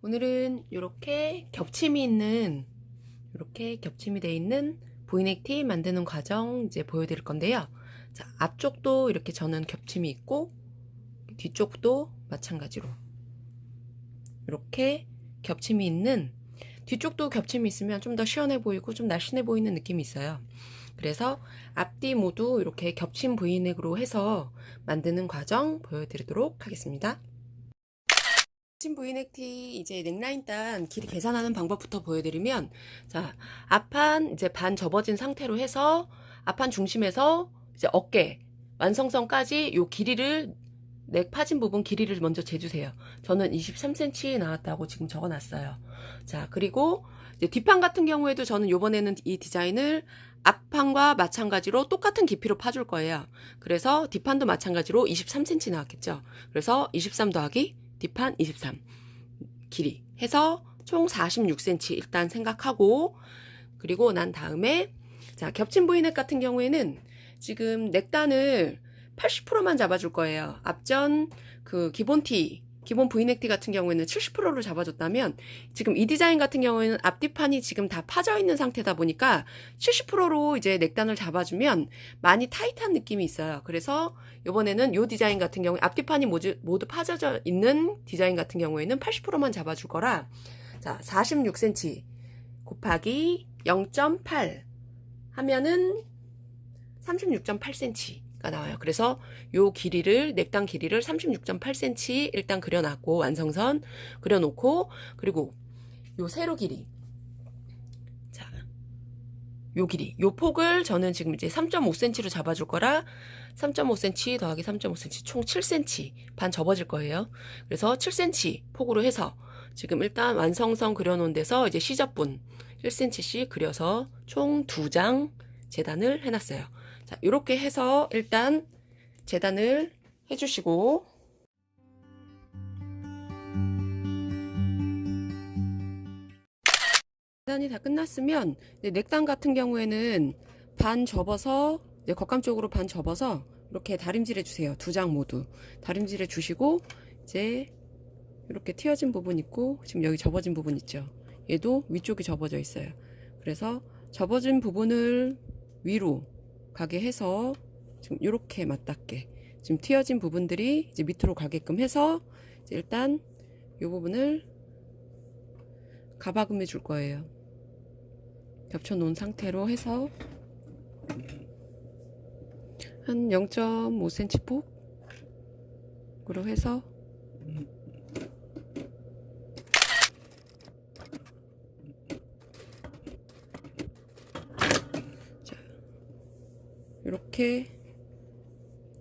오늘은 이렇게 겹침이 되어 있는 보이넥 티 만드는 과정 이제 보여드릴 건데요. 자, 앞쪽도 이렇게 저는 겹침이 있고 뒤쪽도 마찬가지로 이렇게 겹침이 있는, 뒤쪽도 겹침이 있으면 좀 더 시원해 보이고 좀 날씬해 보이는 느낌이 있어요. 그래서 앞뒤 모두 이렇게 겹침 브이넥으로 해서 만드는 과정 보여드리도록 하겠습니다. 겹침 브이넥 티 이제 넥라인 단 길이 계산하는 방법부터 보여드리면, 자, 앞판 이제 반 접어진 상태로 해서 앞판 중심에서 이제 어깨 완성선까지 요 길이를, 넥 파진 부분 길이를 먼저 재주세요. 저는 23cm 나왔다고 지금 적어놨어요. 자, 그리고 이제 뒷판 같은 경우에도 저는 요번에는 이 디자인을 앞판과 마찬가지로 똑같은 깊이로 파줄 거예요. 그래서 뒷판도 마찬가지로 23cm 나왔겠죠. 그래서 23 더하기 뒷판 23 길이 해서 총 46cm 일단 생각하고, 그리고 난 다음에 자, 겹침 브이넥 같은 경우에는 지금 넥단을 80%만 잡아줄 거예요. 앞전 그 기본 브이넥 티 같은 경우에는 70%를 잡아줬다면, 지금 이 디자인 같은 경우에는 앞뒤판이 지금 다 파져 있는 상태다 보니까 70%로 이제 넥단을 잡아주면 많이 타이트한 느낌이 있어요. 그래서 이번에는 이 디자인 같은 경우에 앞뒤판이 모두 파져져 있는 디자인 같은 경우에는 80%만 잡아줄 거라, 자, 46cm 곱하기 0.8 하면은 36.8cm가 나와요. 그래서 요 길이를, 넥단 길이를 36.8cm 일단 그려놨고, 완성선 그려놓고, 그리고 요 세로 길이, 자, 요 길이, 요 폭을 저는 지금 이제 3.5cm로 잡아줄 거라 3.5cm 더하기 3.5cm 총 7cm 반 접어질 거예요. 그래서 7cm 폭으로 해서 지금 일단 완성선 그려놓은 데서 이제 시접분 1cm씩 그려서 총 2장 재단을 해놨어요. 자, 이렇게 해서 일단 재단을 해주시고, 재단이 다 끝났으면 넥단 같은 경우에는 반 접어서, 이제 겉감 쪽으로 반 접어서 이렇게 다림질 해주세요. 2장 모두 다림질 해주시고, 이제 이렇게 튀어진 부분 있고 지금 여기 접어진 부분 있죠. 얘도 위쪽이 접어져 있어요. 그래서 접어진 부분을 위로 가게 해서 지금 이렇게 맞닿게, 지금 튀어진 부분들이 이제 밑으로 가게끔 해서 이제 일단 이 부분을 가바금해 줄 거예요. 겹쳐 놓은 상태로 해서 한 0.5cm 폭으로 해서 이렇게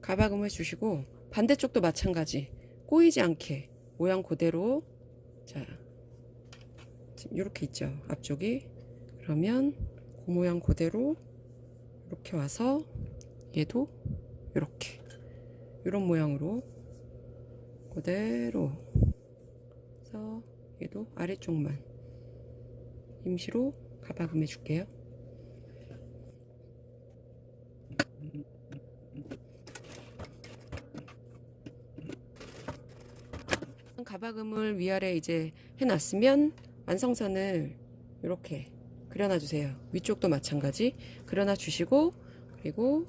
가바금해 주시고, 반대쪽도 마찬가지 꼬이지 않게 모양 그대로, 자, 지금 이렇게 있죠, 앞쪽이. 그러면 그 모양 그대로 이렇게 와서 얘도 이렇게 이런 모양으로 그대로 해서 얘도 아래쪽만 임시로 가바금해 줄게요. 가바금을 위아래 이제 해놨으면 완성선을 이렇게 그려놔 주세요. 위쪽도 마찬가지 그려놔 주시고, 그리고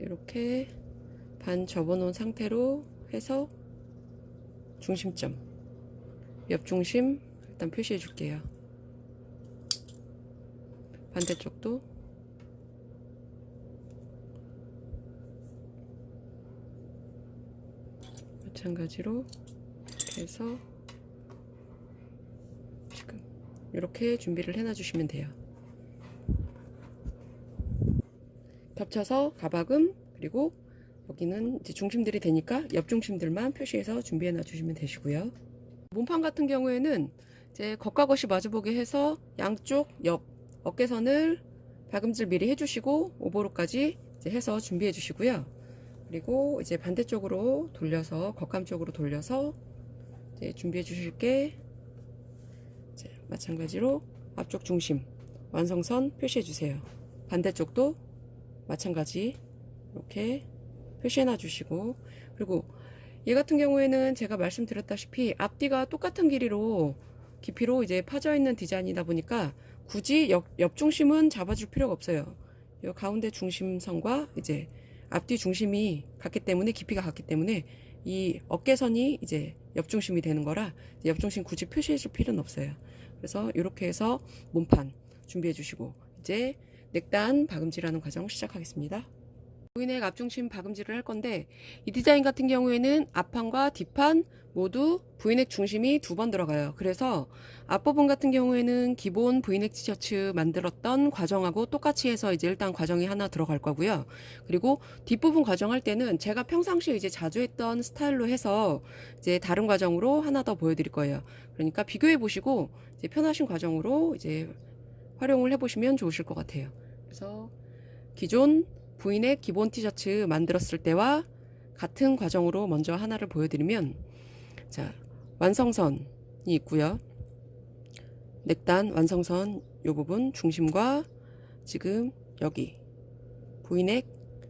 이렇게 반 접어 놓은 상태로 해서 중심점, 옆중심 일단 표시해 줄게요. 반대쪽도 마찬가지로 해서 지금 이렇게 준비를 해놔 주시면 돼요. 겹쳐서 가바금, 그리고 여기는 이제 중심들이 되니까 옆 중심들만 표시해서 준비해 놔 주시면 되시고요. 몸판 같은 경우에는 이제 겉과 겉이 마주보게 해서 양쪽 옆 어깨선을 박음질 미리 해주시고 오버로까지 이제 해서 준비해 주시고요. 그리고 이제 반대쪽으로 돌려서, 겉감 쪽으로 돌려서 이제 준비해 주실 게, 마찬가지로 앞쪽 중심 완성선 표시해 주세요. 반대쪽도 마찬가지 이렇게 표시해 놔 주시고, 그리고 얘 같은 경우에는 제가 말씀드렸다시피 앞뒤가 똑같은 깊이로 이제 파져 있는 디자인이다 보니까 굳이 옆 중심은 잡아줄 필요가 없어요. 이 가운데 중심선과 이제 앞뒤 중심이 같기 때문에, 깊이가 같기 때문에 이 어깨선이 이제 옆 중심이 되는 거라 옆 중심 굳이 표시해 줄 필요는 없어요. 그래서 이렇게 해서 몸판 준비해 주시고 이제 넥단 박음질하는 과정 시작하겠습니다. V넥 앞중심 박음질을 할 건데, 이 디자인 같은 경우에는 앞판과 뒷판 모두 V넥 중심이 2번 들어가요. 그래서 앞부분 같은 경우에는 기본 V넥 티셔츠 만들었던 과정하고 똑같이 해서 이제 일단 과정이 하나 들어갈 거고요. 그리고 뒷부분 과정할 때는 제가 평상시에 이제 자주 했던 스타일로 해서 이제 다른 과정으로 하나 더 보여드릴 거예요. 그러니까 비교해 보시고 이제 편하신 과정으로 이제 활용을 해보시면 좋으실 것 같아요. 그래서 기존 V넥 기본 티셔츠 만들었을 때와 같은 과정으로 먼저 하나를 보여드리면, 자, 완성선이 있고요. 넥단 완성선 요 부분 중심과 지금 여기 V넥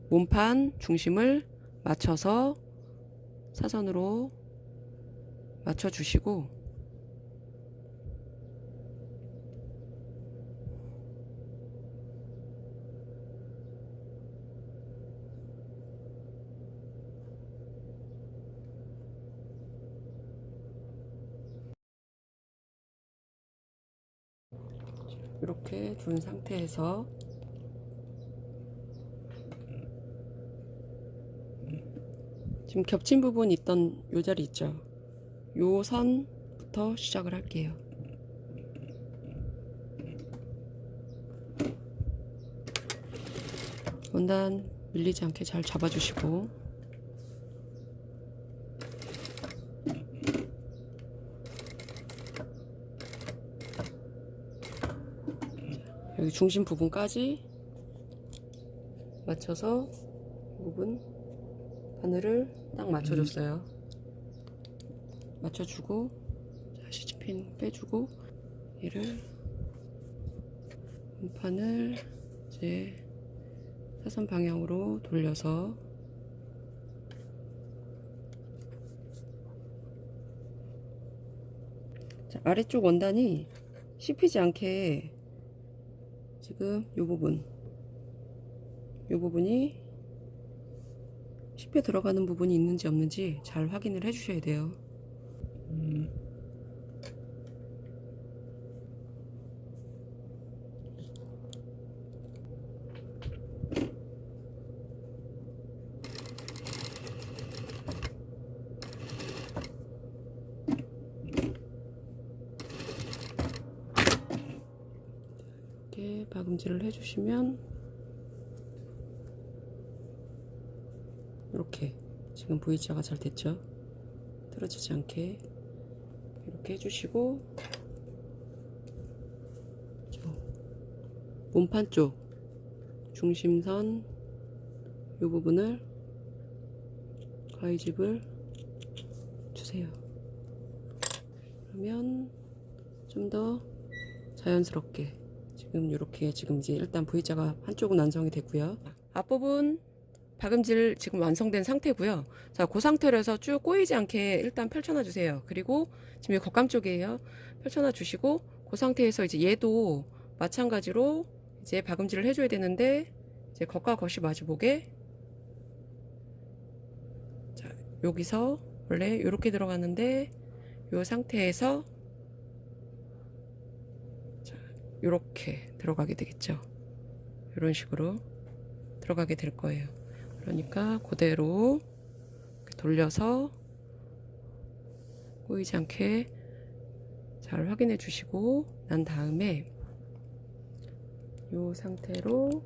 몸판 중심을 맞춰서 사선으로 맞춰주시고, 이렇게 둔 상태에서 지금 겹친 부분 있던 요 자리 있죠? 요 선부터 시작을 할게요. 원단 밀리지 않게 잘 잡아주시고, 여기 중심 부분까지 맞춰서 이 부분 바늘을 딱 맞춰줬어요. 맞춰주고, 자, 시치핀 빼주고, 얘를 몸판을 이제 사선 방향으로 돌려서 자, 아래쪽 원단이 씹히지 않게 지금 이 부분이 씹혀 들어가는 부분이 있는지 없는지 잘 확인을 해 주셔야 돼요. 이렇게 박음질을 해주시면 이렇게 지금 V자가 잘 됐죠? 틀어지지 않게 이렇게 해주시고, 몸판 쪽 중심선 이 부분을 가위집을 주세요. 그러면 좀 더 자연스럽게 지금 이렇게 지금 이제 일단 V자가 한쪽은 완성이 됐고요. 앞부분 박음질 지금 완성된 상태고요. 자, 그 상태로 해서 쭉 꼬이지 않게 일단 펼쳐놔 주세요. 그리고 지금 이 겉감 쪽이에요. 펼쳐놔 주시고, 그 상태에서 이제 얘도 마찬가지로 이제 박음질을 해줘야 되는데, 이제 겉과 겉이 마주보게, 자, 여기서 원래 이렇게 들어가는데 이 상태에서 자, 이렇게 들어가게 되겠죠. 이런 식으로 들어가게 될 거예요. 그러니까 그대로 돌려서 꼬이지 않게 잘 확인해 주시고 난 다음에 이 상태로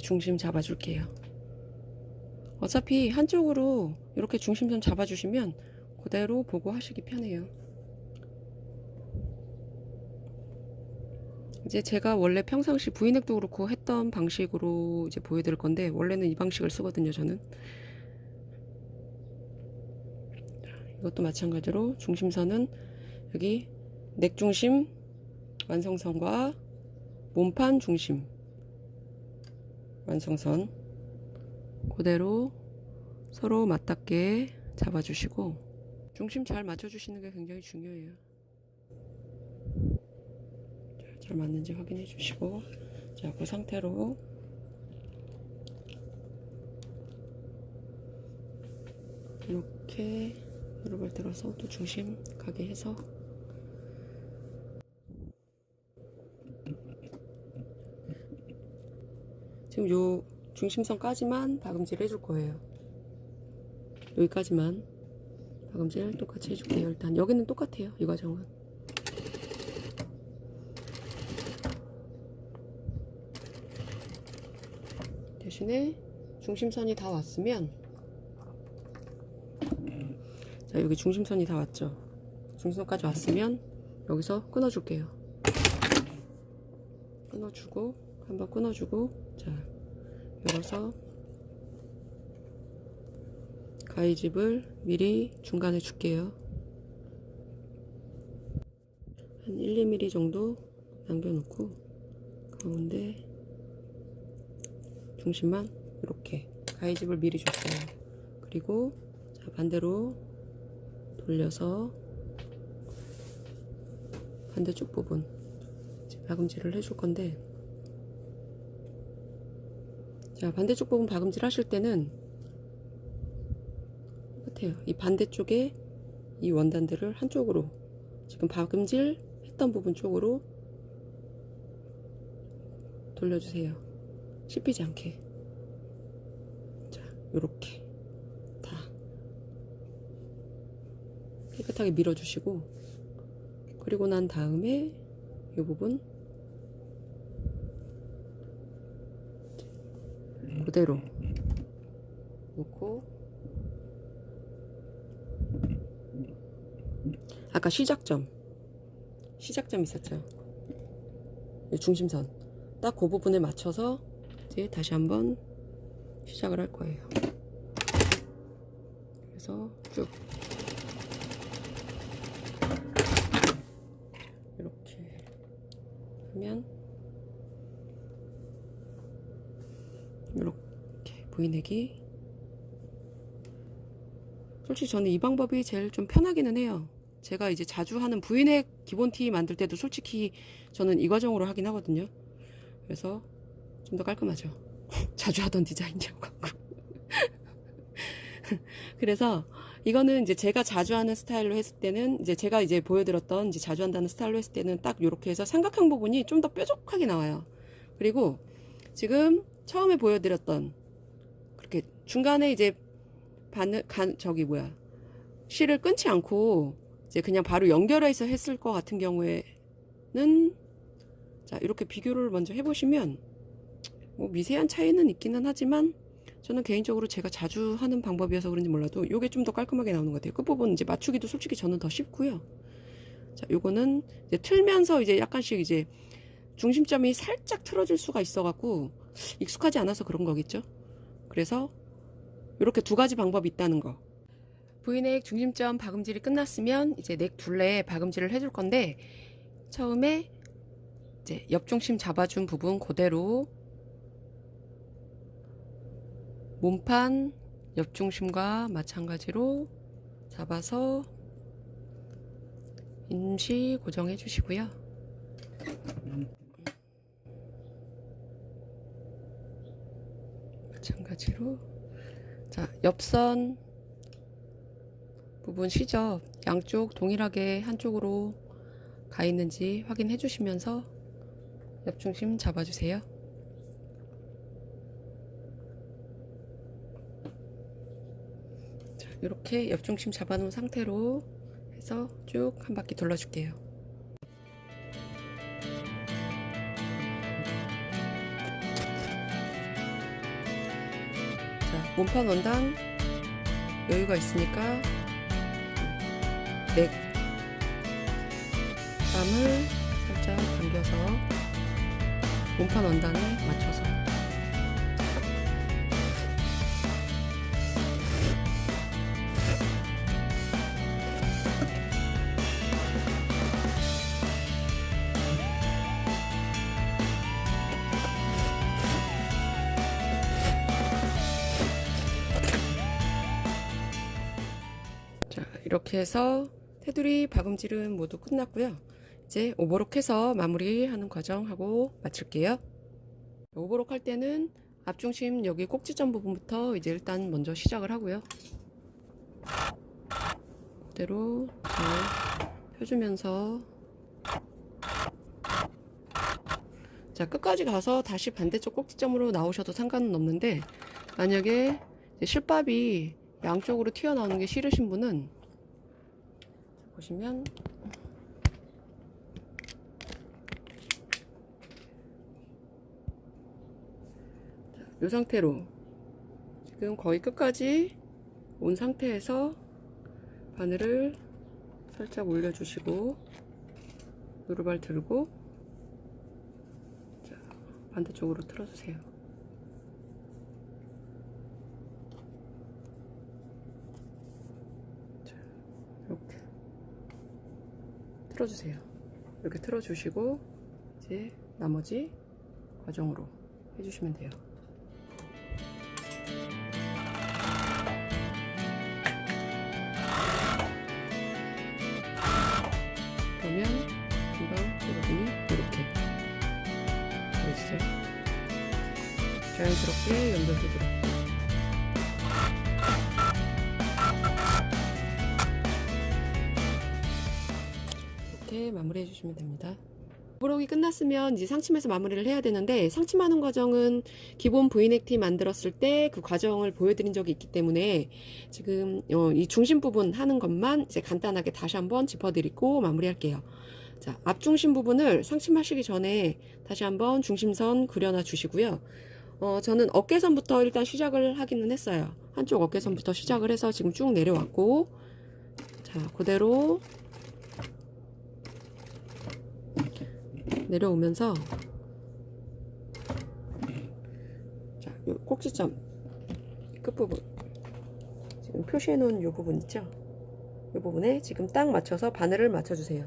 중심 잡아 줄게요. 어차피 한쪽으로 이렇게 중심선 잡아 주시면 그대로 보고 하시기 편해요. 이제 제가 원래 평상시 V넥도 그렇고 했던 방식으로 이제 보여드릴 건데, 원래는 이 방식을 쓰거든요, 저는. 이것도 마찬가지로 중심선은 여기 넥 중심 완성선과 몸판 중심 완성선 그대로 서로 맞닿게 잡아주시고 중심 잘 맞춰주시는 게 굉장히 중요해요. 잘 맞는지 확인해 주시고, 자, 그 상태로 이렇게 무릎을 들어서 또 중심 가게 해서 지금 요 중심선까지만 박음질 해줄 거예요. 여기까지만 박음질 똑같이 해줄게요. 일단 여기는 똑같아요. 이 과정은. 대신에 중심선이 다 왔으면, 자, 여기 중심선이 다 왔죠. 중심선까지 왔으면 여기서 끊어줄게요. 끊어주고, 한번 끊어주고, 자, 열어서 가위집을 미리 중간에 줄게요. 한 1, 2mm 정도 남겨놓고 가운데 중심만 이렇게 가위집을 미리 줬어요. 그리고 자, 반대로 돌려서 반대쪽 부분 박음질을 해줄 건데, 자, 반대쪽 부분 박음질 하실 때는 똑같아요. 이 반대쪽에 이 원단들을 한쪽으로, 지금 박음질 했던 부분 쪽으로 돌려주세요. 씹히지 않게. 자, 요렇게 다 깨끗하게 밀어주시고, 그리고 난 다음에 이 부분 그대로 놓고, 아까 시작점 있었죠? 중심선 딱 그 부분에 맞춰서 이제 다시 한번 시작을 할 거예요. 그래서 쭉 이렇게 하면 이렇게 V넥이, 솔직히 저는 이 방법이 제일 좀 편하기는 해요. 제가 이제 자주 하는 V넥 기본 티 만들 때도 솔직히 저는 이 과정으로 하긴 하거든요. 그래서 좀 더 깔끔하죠. 자주 하던 디자인이라고 하고. 그래서 이거는 이제 제가 자주 하는 스타일로 했을 때는, 이제 제가 이제 보여드렸던 이제 자주 한다는 스타일로 했을 때는 딱 이렇게 해서 삼각형 부분이 좀 더 뾰족하게 나와요. 그리고 지금 처음에 보여드렸던 그렇게 중간에 이제 실을 끊지 않고 이제 그냥 바로 연결해서 했을 것 같은 경우에는, 자, 이렇게 비교를 먼저 해보시면 뭐 미세한 차이는 있기는 하지만 저는 개인적으로 제가 자주 하는 방법이어서 그런지 몰라도 이게 좀 더 깔끔하게 나오는 것 같아요. 끝부분 이제 맞추기도 솔직히 저는 더 쉽고요. 자, 요거는 이제 틀면서 이제 약간씩 이제 중심점이 살짝 틀어질 수가 있어갖고 익숙하지 않아서 그런 거겠죠. 그래서 이렇게 두 가지 방법이 있다는 거. V넥 중심점 박음질이 끝났으면 이제 넥 둘레에 박음질을 해줄 건데, 처음에 이제 옆중심 잡아준 부분 그대로 몸판 옆중심과 마찬가지로 잡아서 임시 고정해 주시고요. 마찬가지로, 자, 옆선 부분 시접 양쪽 동일하게 한쪽으로 가 있는지 확인해 주시면서 옆중심 잡아주세요. 자, 이렇게 옆중심 잡아놓은 상태로 해서 쭉 한 바퀴 돌려줄게요. 자, 몸판 원단 여유가 있으니까 넥 감을 살짝 당겨서 몸판 원단에 맞춰서, 자, 이렇게 해서 테두리 박음질은 모두 끝났고요. 이제 오버록 해서 마무리하는 과정 하고 마칠게요. 오버록 할 때는 앞중심 여기 꼭지점 부분부터 이제 일단 먼저 시작을 하고요. 그대로 잘 펴주면서, 자, 끝까지 가서 다시 반대쪽 꼭지점으로 나오셔도 상관은 없는데, 만약에 실밥이 양쪽으로 튀어나오는 게 싫으신 분은 보시면 이 상태로 지금 거의 끝까지 온 상태에서 바늘을 살짝 올려주시고 누르발 들고, 자, 반대쪽으로 틀어주세요. 자, 이렇게 틀어주세요. 이렇게 틀어주시고 이제 나머지 과정으로 해주시면 돼요. 그러면 금방 여러분이 이렇게 보이시죠? 자연스럽게 연결되도록. 이렇게 마무리해 주시면 됩니다. 오버록이 끝났으면 이제 상침해서 마무리를 해야 되는데, 상침하는 과정은 기본 V넥 티 만들었을 때 그 과정을 보여드린 적이 있기 때문에 지금 이 중심 부분 하는 것만 이제 간단하게 다시 한번 짚어드리고 마무리할게요. 자, 앞중심 부분을 상침하시기 전에 다시 한번 중심선 그려놔 주시고요. 저는 어깨선부터 일단 시작을 하기는 했어요. 한쪽 어깨선부터 시작을 해서 지금 쭉 내려왔고, 자, 그대로 내려오면서, 자, 요 꼭지점 끝부분 지금 표시해 놓은 요 부분 있죠? 요 부분에 지금 딱 맞춰서 바늘을 맞춰 주세요.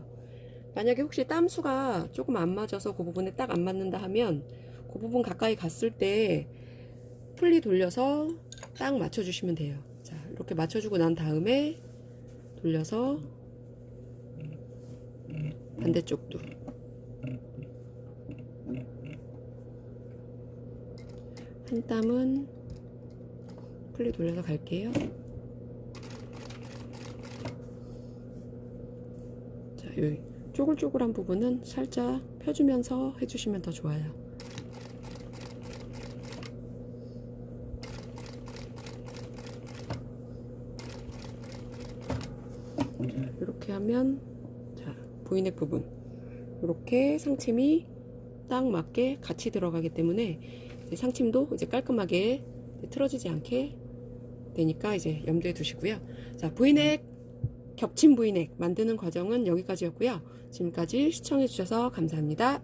만약에 혹시 땀수가 조금 안 맞아서 그 부분에 딱 안 맞는다 하면 그 부분 가까이 갔을 때 풀리 돌려서 딱 맞춰 주시면 돼요. 자, 이렇게 맞춰 주고 난 다음에 돌려서 반대쪽도 한 땀은 풀리 돌려서 갈게요. 자, 여기 쪼글쪼글한 부분은 살짝 펴주면서 해주시면 더 좋아요. 이렇게 하면, 자, V넥 부분 이렇게 상침이 딱 맞게 같이 들어가기 때문에 상침도 이제 깔끔하게 틀어지지 않게 되니까 이제 염두에 두시고요. 자, V넥, 겹친 V넥 만드는 과정은 여기까지였고요. 지금까지 시청해 주셔서 감사합니다.